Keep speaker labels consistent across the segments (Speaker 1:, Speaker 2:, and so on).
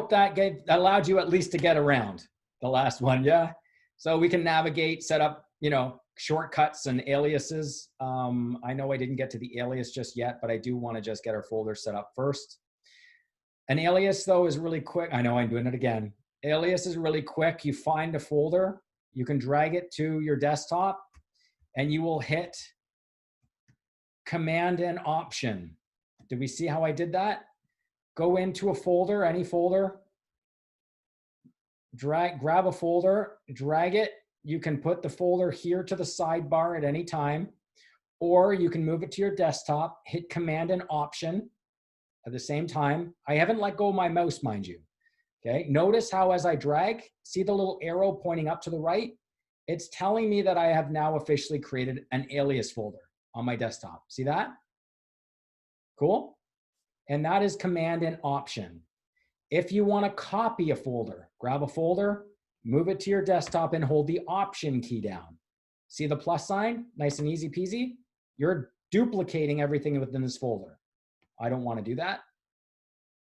Speaker 1: hope that allowed you at least to get around the last one, yeah? So we can navigate, set up, you know, shortcuts and aliases. I know I didn't get to the alias just yet, but I do want to just get our folder set up first. An alias, though, is really quick. I know I'm doing it again. Alias is really quick. You find a folder, you can drag it to your desktop, and you will hit Command and Option. Did we see how I did that? Go into a folder, any folder, grab a folder, drag it. You can put the folder here to the sidebar at any time, or you can move it to your desktop, hit Command and Option at the same time. I haven't let go of my mouse, mind you. Okay, notice how as I drag, see the little arrow pointing up to the right? It's telling me that I have now officially created an alias folder on my desktop. See that? Cool. And that is Command and Option. If you want to copy a folder, grab a folder, move it to your desktop and hold the Option key down. See the plus sign? Nice and easy peasy. You're duplicating everything within this folder. I don't want to do that.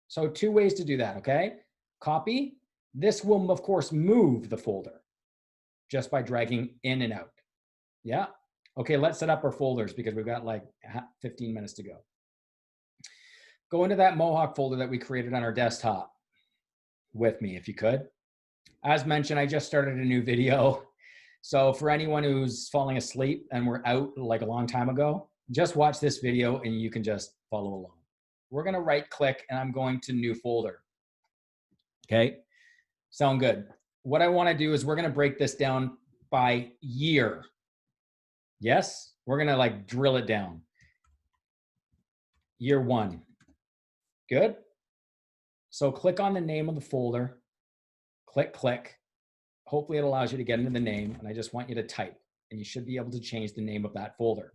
Speaker 1: So 2 ways to do that, okay? Copy. This will, of course, move the folder just by dragging in and out. Yeah? Okay, let's set up our folders because we've got like 15 minutes to go. Go into that Mohawk folder that we created on our desktop with me, if you could. As mentioned, I just started a new video. So for anyone who's falling asleep and we're out like a long time ago, just watch this video and you can just follow along. We're going to right click and I'm going to New Folder. Okay, sound good. What I want to do is we're going to break this down by year. Yes, we're going to like drill it down. Year 1. Good. So click on the name of the folder. Click. Hopefully it allows you to get into the name, and I just want you to type, and you should be able to change the name of that folder.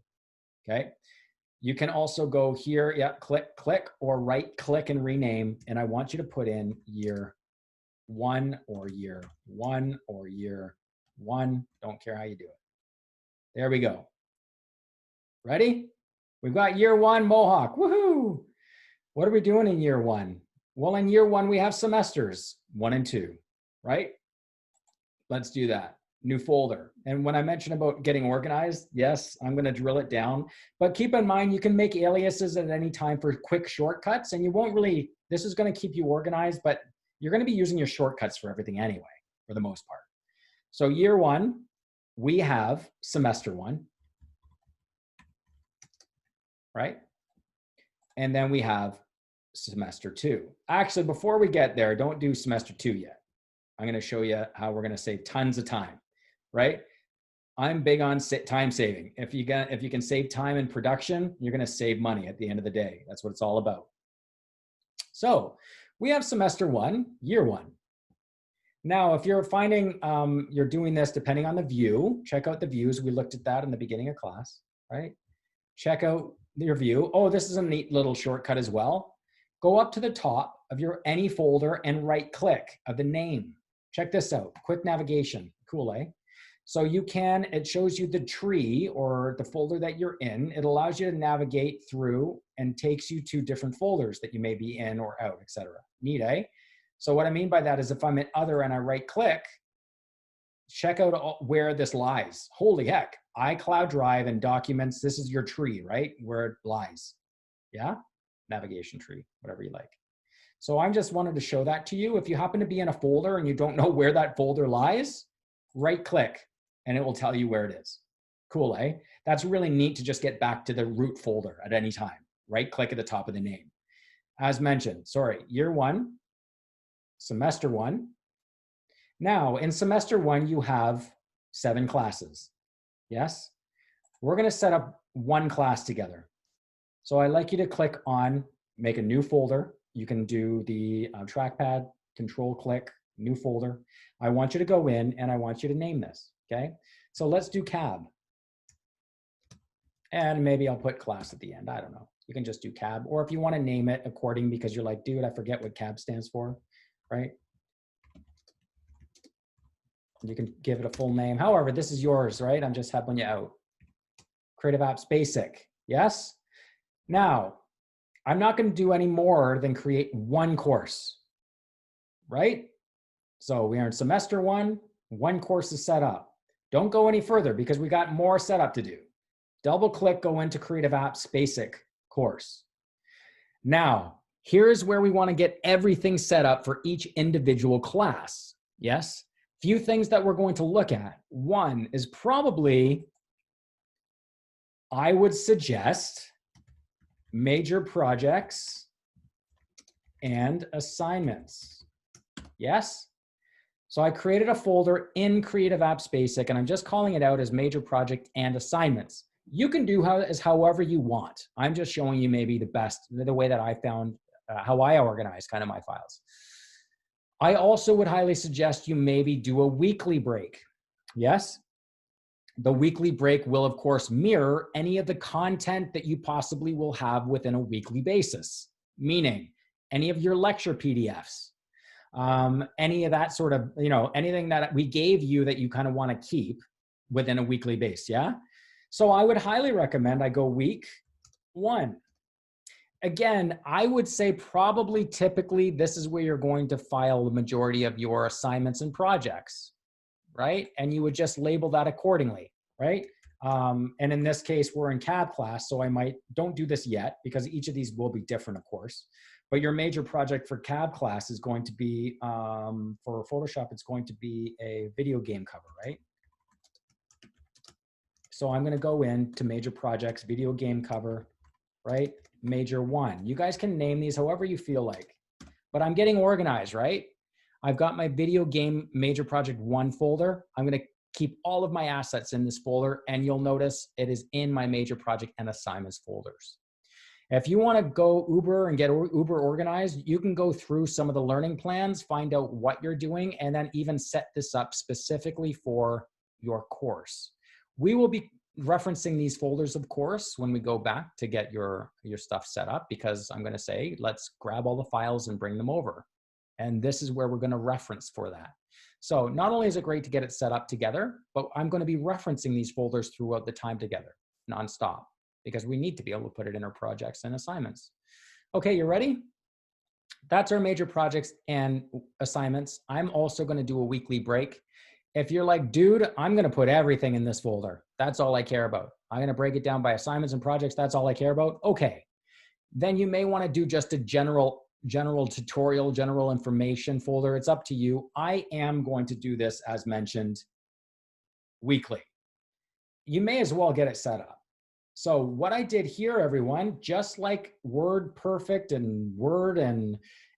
Speaker 1: Okay. You can also go here, yeah, click, or right click and rename, and I want you to put in year 1 or year 1 or year 1. Don't care how you do it. There we go. Ready? We've got year 1 Mohawk. Woohoo! What are we doing in year 1? Well, in year 1, we have semesters 1 and 2, right? Let's do that. New folder. And when I mentioned about getting organized, yes, I'm going to drill it down. But keep in mind, you can make aliases at any time for quick shortcuts, and you won't really, this is going to keep you organized, but you're going to be using your shortcuts for everything anyway, for the most part. So year 1, we have semester 1, right? And then we have semester 2. Actually, before we get there, don't do semester 2 yet. I'm going to show you how we're going to save tons of time, right? I'm big on time saving. If you can save time in production, you're going to save money at the end of the day. That's what it's all about. So we have semester 1, year 1. Now, if you're finding you're doing this depending on the view, check out the views. We looked at that in the beginning of class, right? Check out your view. Oh, this is a neat little shortcut as well. Go up to the top of your any folder and right click of the name. Check this out, quick navigation, cool, eh? So you can, it shows you the tree or the folder that you're in. It allows you to navigate through and takes you to different folders that you may be in or out, etc. Neat, eh? So what I mean by that is if I'm in other and I right click, check out where this lies. Holy heck, iCloud Drive and Documents, this is your tree, right? Where it lies, yeah? Navigation tree, whatever you like. So I just wanted to show that to you. If you happen to be in a folder and you don't know where that folder lies, right click and it will tell you where it is. Cool, eh? That's really neat to just get back to the root folder at any time. Right click at the top of the name. As mentioned, sorry, year 1, semester 1. Now in semester 1, you have 7 classes. Yes? We're going to set up 1 class together. So I'd like you to click on make a new folder. You can do the trackpad, control click, new folder. I want you to go in and I want you to name this, okay? So let's do cab. And maybe I'll put class at the end, I don't know. You can just do cab, or if you want to name it according because you're like, dude, I forget what cab stands for, right? You can give it a full name. However, this is yours, right? I'm just helping you out. Creative Apps Basic, yes? Now, I'm not going to do any more than create 1 course. right? So we are in semester one course is set up. Don't go any further because we got more setup to do. Double click, go into Creative Apps Basic course. Now, here's where we want to get everything set up for each individual class. Yes? Few things that we're going to look at. One is probably, I would suggest, major projects and assignments. Yes? So I created a folder in Creative Apps Basic, and I'm just calling it out as major project and assignments. You can do as however you want. I'm just showing you maybe the way that I found how I organize kind of my files. I also would highly suggest you maybe do a weekly break. Yes? The weekly break will, of course, mirror any of the content that you possibly will have within a weekly basis, meaning any of your lecture PDFs, any of that sort of, anything that we gave you that you kind of want to keep within a weekly base, yeah? So I would highly recommend I go week 1. Again, I would say probably typically this is where you're going to file the majority of your assignments and projects, right? And you would just label that accordingly, right? And in this case, we're in CAD class, so don't do this yet because each of these will be different, of course. But your major project for CAD class is going to be, for Photoshop, it's going to be a video game cover, right? So I'm going to go into major projects, video game cover, right? Major 1. You guys can name these however you feel like, but I'm getting organized, right? I've got my video game major project 1 folder. I'm going to keep all of my assets in this folder, and you'll notice it is in my major project and assignments folders. If you want to go uber and get uber organized, you can go through some of the learning plans, find out what you're doing, and then even set this up specifically for your course. We will be referencing these folders, of course, when we go back to get your stuff set up, because I'm going to say, let's grab all the files and bring them over. And this is where we're going to reference for that. So not only is it great to get it set up together, but I'm going to be referencing these folders throughout the time together, nonstop, because we need to be able to put it in our projects and assignments. Okay, you ready? That's our major projects and assignments. I'm also going to do a weekly break. If you're like, dude, I'm going to put everything in this folder. That's all I care about. I'm going to break it down by assignments and projects. That's all I care about. Okay. Then you may want to do just a general tutorial, general information folder. It's up to you. I am going to do this, as mentioned, weekly. You may as well get it set up. So what I did here, everyone, just like WordPerfect and Word and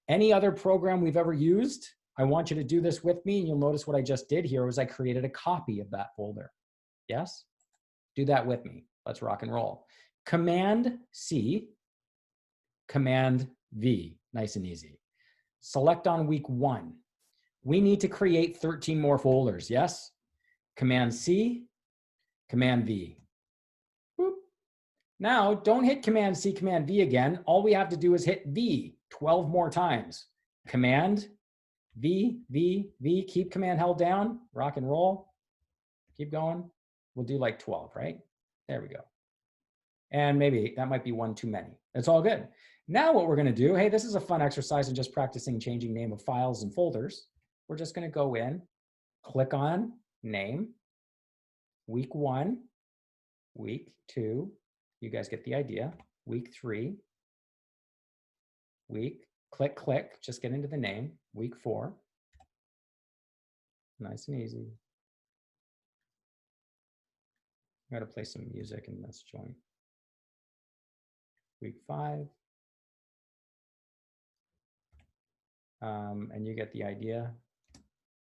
Speaker 1: any other program we've ever used, I want you to do this with me, and you'll notice what I just did here was I created a copy of that folder. Yes? Do that with me. Let's rock and roll. Command C, Command V, nice and easy. Select on week 1. We need to create 13 more folders, yes? Command C, Command V. Boop. Now, don't hit Command C, Command V again. All we have to do is hit V 12 more times. Command V, V, V, keep command held down, rock and roll, keep going. We'll do like 12, right? There we go. And maybe that might be one too many. It's all good. Now what we're going to do, hey, this is a fun exercise in just practicing changing name of files and folders. We're just going to go in, click on name, week 1, week 2, you guys get the idea, week 3, week, click, click, just get into the name, week 4. Nice and easy. I gotta play some music in this joint. Week 5. And you get the idea.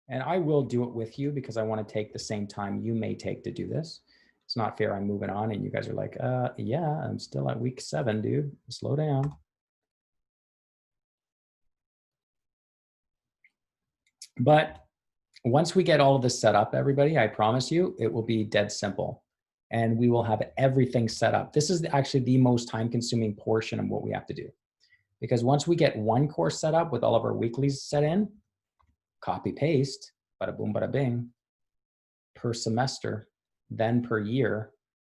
Speaker 1: And I will do it with you because I want to take the same time you may take to do this. It's not fair I'm moving on and you guys are like, yeah, I'm still at week 7, dude. Slow down. But once we get all of this set up, everybody, I promise you, it will be dead simple. And we will have everything set up. This is actually the most time-consuming portion of what we have to do. Because once we get one course set up with all of our weeklies set in, copy paste, bada boom, bada bing, per semester, then per year,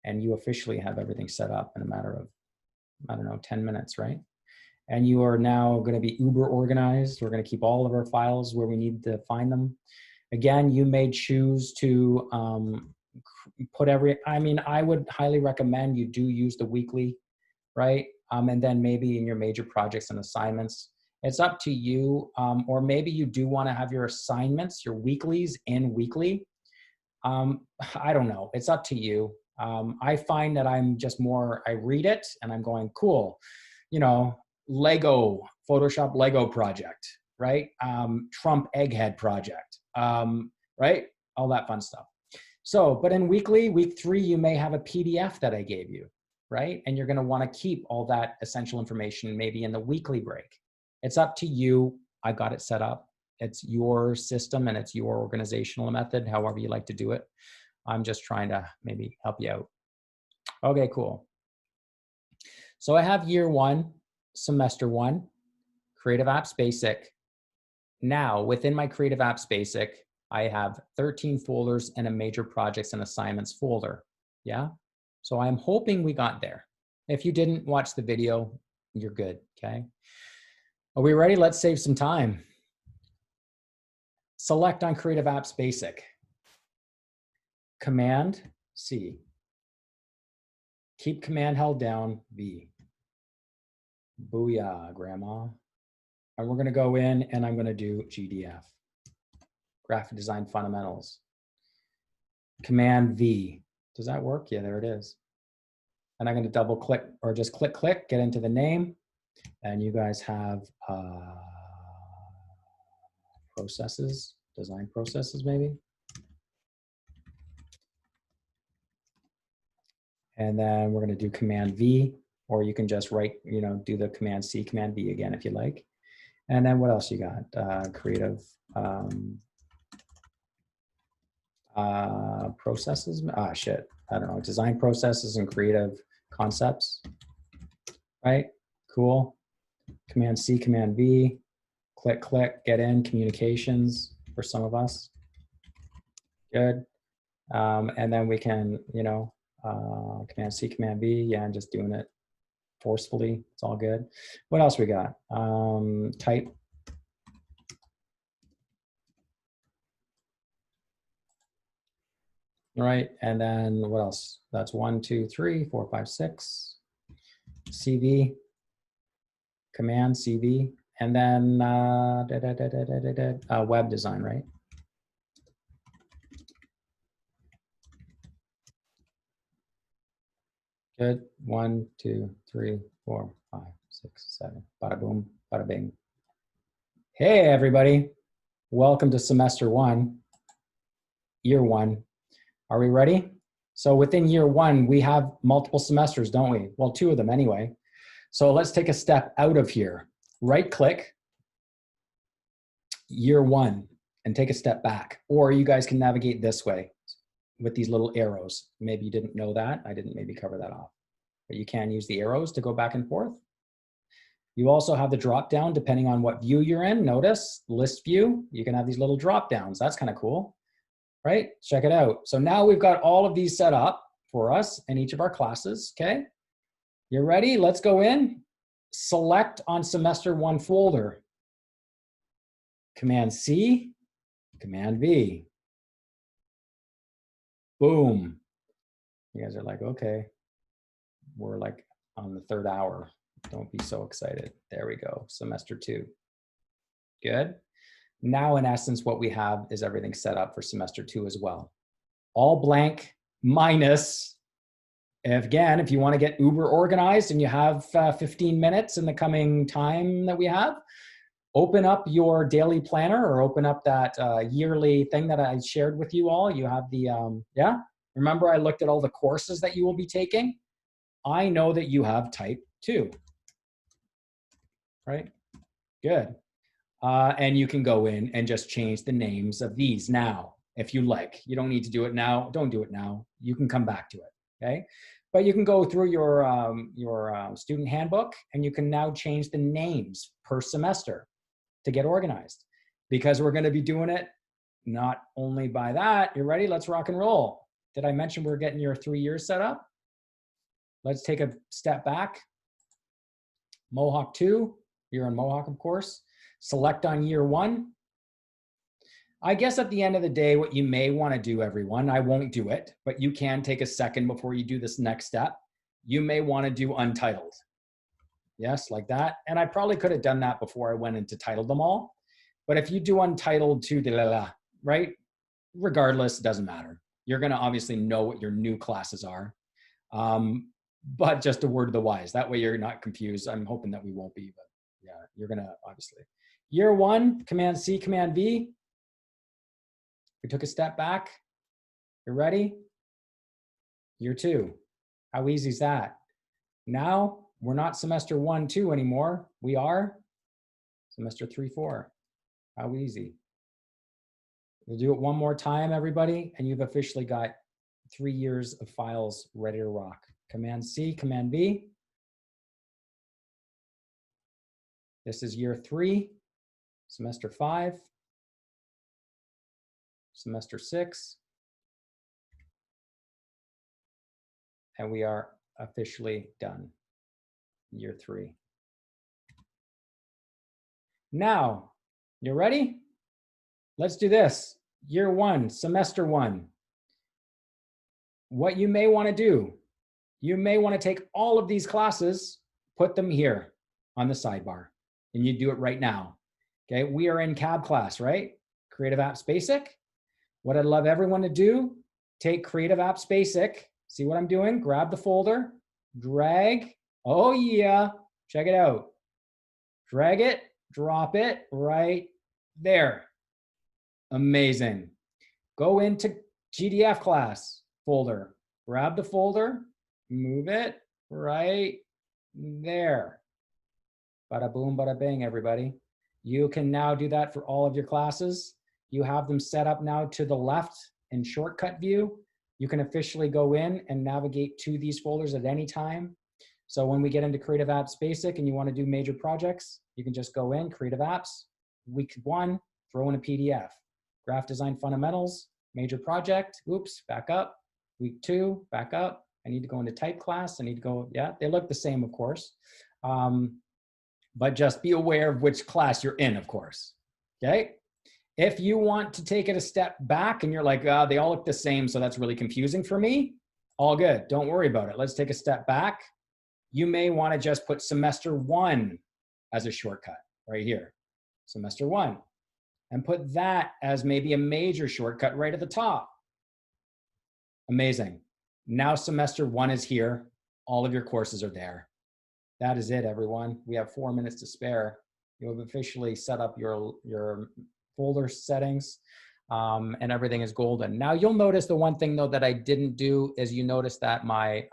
Speaker 1: and you officially have everything set up in a matter of, I don't know, 10 minutes, right? and you are now going to be uber organized. We're going to keep all of our files where we need to find them. Again, you may choose to put I would highly recommend you do use the weekly, right? And then maybe in your major projects and assignments, it's up to you. Or maybe you do want to have your assignments, your weeklies in weekly. I don't know. It's up to you. I find that I'm just more, I read it and I'm going, cool, Lego, Photoshop Lego project, right? Trump egghead project, right? All that fun stuff. So, but in weekly, week 3, you may have a PDF that I gave you, right? And you're going to want to keep all that essential information maybe in the weekly break. It's up to you. I got it set up. It's your system and it's your organizational method, however you like to do it. I'm just trying to maybe help you out. Okay, cool. So I have year 1, semester 1, Creative Apps Basic. Now, within my Creative Apps Basic, I have 13 folders and a major projects and assignments folder. Yeah. So I'm hoping we got there. If you didn't watch the video, you're good. Okay. Are we ready? Let's save some time. Select on Creative Apps Basic. Command C. Keep command held down, V. Booyah, Grandma. And we're going to go in and I'm going to do GDF. Graphic Design Fundamentals. Command V. Does that work? Yeah, there it is. And I'm going to double click or just click, get into the name. And you guys have processes, design processes maybe. And then we're going to do Command V, or you can just write, do the Command C, Command V again if you like. And then what else you got? Creative processes. Shit. I don't know. Design processes and creative concepts. Right? Cool. Command C, Command V. Click, get in. Communications for some of us. Good. And then we can, Command C, Command V. Yeah, I'm just doing it forcefully. It's all good. What else we got? Type. All right, and then what else? That's 1, 2, 3, 4, 5, 6. CV. Command CV. And then web design, right? Good. 1, 2, 3, 4, 5, 6, 7. Bada boom, bada bing. Hey, everybody. Welcome to semester 1, year 1. Are we ready? So within year 1, we have multiple semesters, don't we? Well, 2 of them anyway. So let's take a step out of here. Right click, year 1, and take a step back. Or you guys can navigate this way with these little arrows. Maybe you didn't know that. I didn't maybe cover that off. But you can use the arrows to go back and forth. You also have the drop down depending on what view you're in. Notice, list view, you can have these little drop downs. That's kind of cool, right? Check it out. So now we've got all of these set up for us in each of our classes, okay? You ready? Let's go in. Select on semester 1 folder. Command C, Command V. Boom. You guys are like, okay, we're like on the 3rd hour. Don't be so excited. There we go, semester 2. Good. Now, in essence, what we have is everything set up for semester 2 as well. All blank minus, again, if you want to get uber organized and you have 15 minutes in the coming time that we have, open up your daily planner or open up that yearly thing that I shared with you all. You have the, yeah? Remember I looked at all the courses that you will be taking? I know that you have type 2, right? Good. And you can go in and just change the names of these now, if you like. You don't need to do it now. Don't do it now. You can come back to it, okay? But you can go through your student handbook and you can now change the names per semester to get organized, because we're going to be doing it not only by that. You ready? Let's rock and roll. Did I mention we're getting your 3 years set up? Let's take a step back. Mohawk 2, You're in Mohawk, of course. Select on year 1. I guess at the end of the day, what you may want to do, everyone, I won't do it, but you can take a second before you do this next step. You may want to do untitled. Yes, like that. And I probably could have done that before I went into titled them all. But if you do untitled to right? Regardless, it doesn't matter. You're going to obviously know what your new classes are. But just a word of the wise. That way you're not confused. I'm hoping that we won't be, but yeah, you're going to obviously. Year 1, Command C, Command V. We took a step back. You ready? Year 2. How easy is that? Now we're not semester 1, 2 anymore. We are semester 3, 4. How easy. We'll do it one more time, everybody, and you've officially got 3 years of files ready to rock. Command C, Command V. This is year 3, semester 5, semester 6, and we are officially done. Year 3. Now, you ready? Let's do this. Year 1, semester 1. What you may want to do, you may want to take all of these classes, put them here on the sidebar, and you do it right now. Okay, we are in CAB class, right? Creative Apps Basic. What I'd love everyone to do, take Creative Apps Basic. See what I'm doing? Grab the folder, drag. Oh yeah, check it out. Drag it, drop it right there. Amazing. Go into GDF class folder, grab the folder, move it right there. Bada boom, bada bang, everybody. You can now do that for all of your classes. You have them set up now to the left in shortcut view. You can officially go in and navigate to these folders at any time. So when we get into Creative Apps Basic and you want to do major projects, you can just go in, Creative Apps, week 1, throw in a PDF. Graph Design Fundamentals, major project, oops, back up. Week 2, back up. I need to go into type class. I need to go, yeah, they look the same, of course. But just be aware of which class you're in, of course, okay? If you want to take it a step back and you're like, they all look the same, so that's really confusing for me, all good, don't worry about it. Let's take a step back. You may want to just put semester 1 as a shortcut right here, semester 1, and put that as maybe a major shortcut right at the top. Amazing. Now semester 1 is here. All of your courses are there. That is it, everyone. We have 4 minutes to spare. You have officially set up your folder settings, and everything is golden. Now you'll notice the one thing though that I didn't do is you notice that my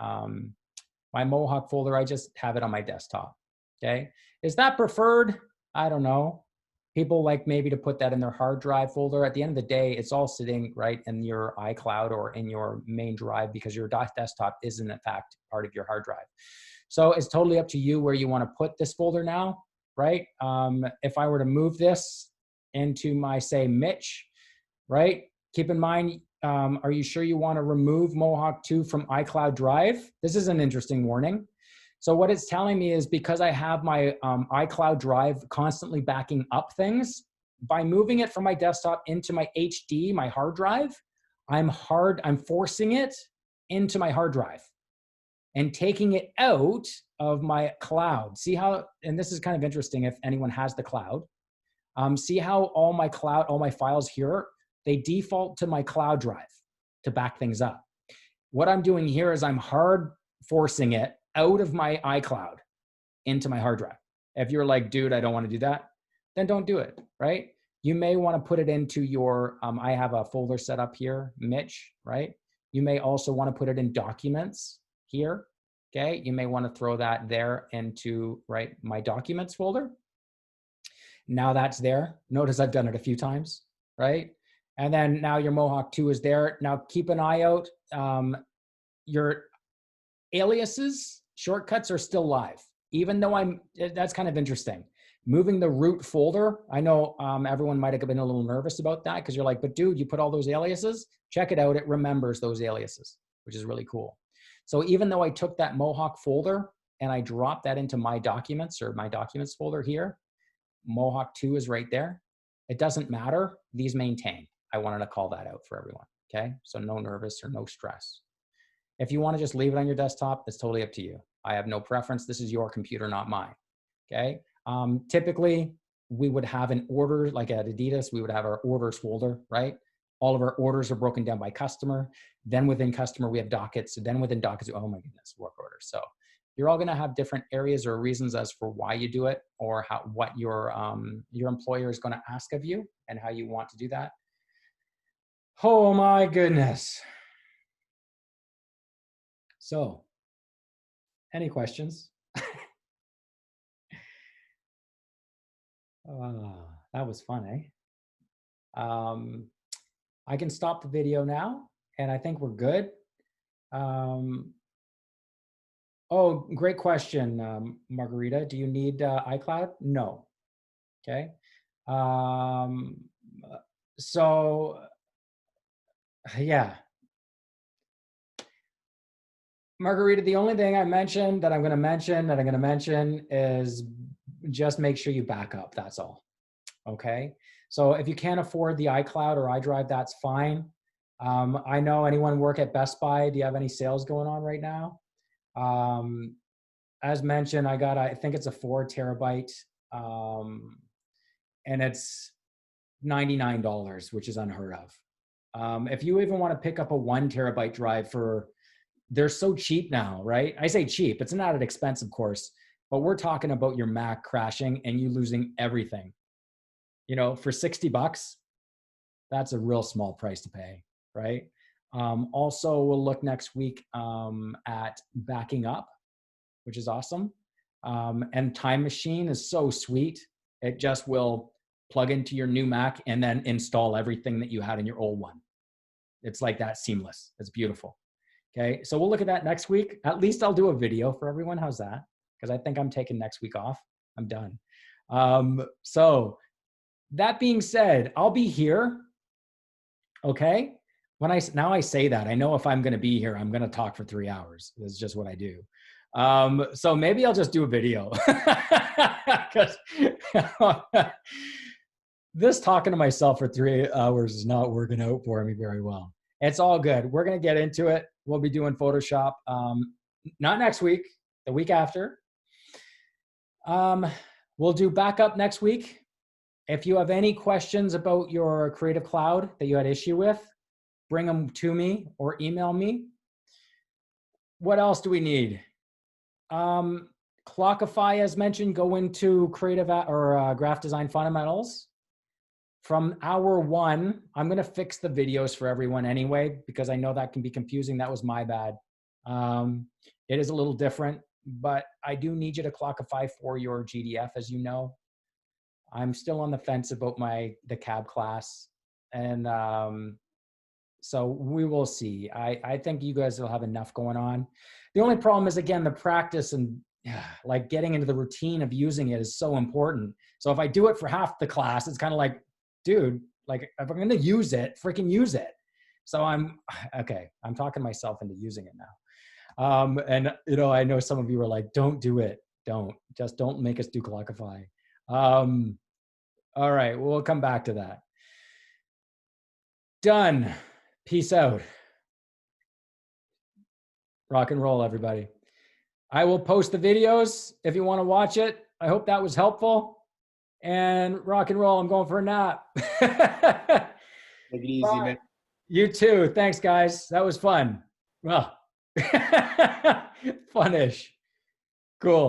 Speaker 1: my Mohawk folder, I just have it on my desktop. Okay, is that preferred? I don't know. People like maybe to put that in their hard drive folder. At the end of the day, it's all sitting right in your iCloud or in your main drive because your desktop isn't in fact part of your hard drive. So it's totally up to you where you want to put this folder now, right? If I were to move this into my, say, Mitch, right? Keep in mind, are you sure you want to remove Mohawk 2 from iCloud Drive? This is an interesting warning. So what it's telling me is because I have my iCloud Drive constantly backing up things, by moving it from my desktop into my HD, my hard drive, I'm forcing it into my hard drive and taking it out of my cloud. See how, and this is kind of interesting if anyone has the cloud. See how all my files here, they default to my cloud drive to back things up. What I'm doing here is I'm hard forcing it out of my iCloud into my hard drive. If you're like, dude, I don't want to do that, then don't do it, right? You may want to put it into your, I have a folder set up here, Mitch, right? You may also want to put it in documents here, okay? You may want to throw that there into, right, my documents folder. Now that's there. Notice I've done it a few times, right? And then now your Mohawk 2 is there. Now keep an eye out. Your aliases, shortcuts are still live, even though that's kind of interesting. Moving the root folder, I know everyone might have been a little nervous about that because you're like, but dude, you put all those aliases? Check it out, it remembers those aliases, which is really cool. So even though I took that Mohawk folder and I drop that into my documents or my documents folder here, Mohawk 2 is right there. It doesn't matter. These maintain. I wanted to call that out for everyone. Okay. So no nervous or no stress. If you want to just leave it on your desktop, it's totally up to you. I have no preference. This is your computer, not mine. Okay. Typically, we would have an order, like at Adidas, we would have our orders folder, right? All of our orders are broken down by customer. Then within customer, we have dockets. So then within dockets, oh my goodness, work orders. So you're all going to have different areas or reasons as for why you do it, or what your employer is going to ask of you and how you want to do that. Oh my goodness. So, any questions? That was fun, eh? I can stop the video now, and I think we're good. Oh, great question, Margarita. Do you need iCloud? No. Okay. So, yeah. Margarita, the only thing I mentioned that I'm going to mention is just make sure you back up. That's all. Okay. So if you can't afford the iCloud or iDrive, that's fine. I know anyone work at Best Buy. Do you have any sales going on right now? As mentioned, I think it's a 4 terabyte, and it's $99, which is unheard of. If you even want to pick up a 1 terabyte drive they're so cheap now, right? I say cheap, it's not an expense, of course, but we're talking about your Mac crashing and you losing everything. You know, for $60, that's a real small price to pay, right? Also, we'll look next week at backing up, which is awesome. And Time Machine is so sweet. It just will plug into your new Mac and then install everything that you had in your old one. It's like that, seamless. It's beautiful. Okay, so we'll look at that next week. At least I'll do a video for everyone. How's that? Because I think I'm taking next week off. I'm done. So that being said, I'll be here. Okay. Now I say that, I know if I'm going to be here, I'm going to talk for 3 hours. That's just what I do. So maybe I'll just do a video. Because this talking to myself for 3 hours is not working out for me very well. It's all good. We're going to get into it. We'll be doing Photoshop, not next week, the week after. We'll do backup next week. If you have any questions about your Creative Cloud that you had issue with, bring them to me or email me. What else do we need? Clockify, as mentioned, go into Creative or Graph Design Fundamentals. From hour 1, I'm going to fix the videos for everyone anyway, because I know that can be confusing. That was my bad. It is a little different, but I do need you to Clockify for your GDF, as you know. I'm still on the fence about the cab class. And so we will see. I think you guys will have enough going on. The only problem is, again, the practice and like getting into the routine of using it is so important. So if I do it for half the class, it's kind of like, dude, like if I'm going to use it, freaking use it. So I'm talking myself into using it now. And you know, I know some of you are like, don't do it. Don't make us do Clockify. All right, we'll come back to that. Done. Peace out. Rock and roll, everybody. I will post the videos if you want to watch it. I hope that was helpful. And rock and roll. I'm going for a nap.
Speaker 2: Take it easy, man.
Speaker 1: You too. Thanks, guys. That was fun. Well, funish. Cool.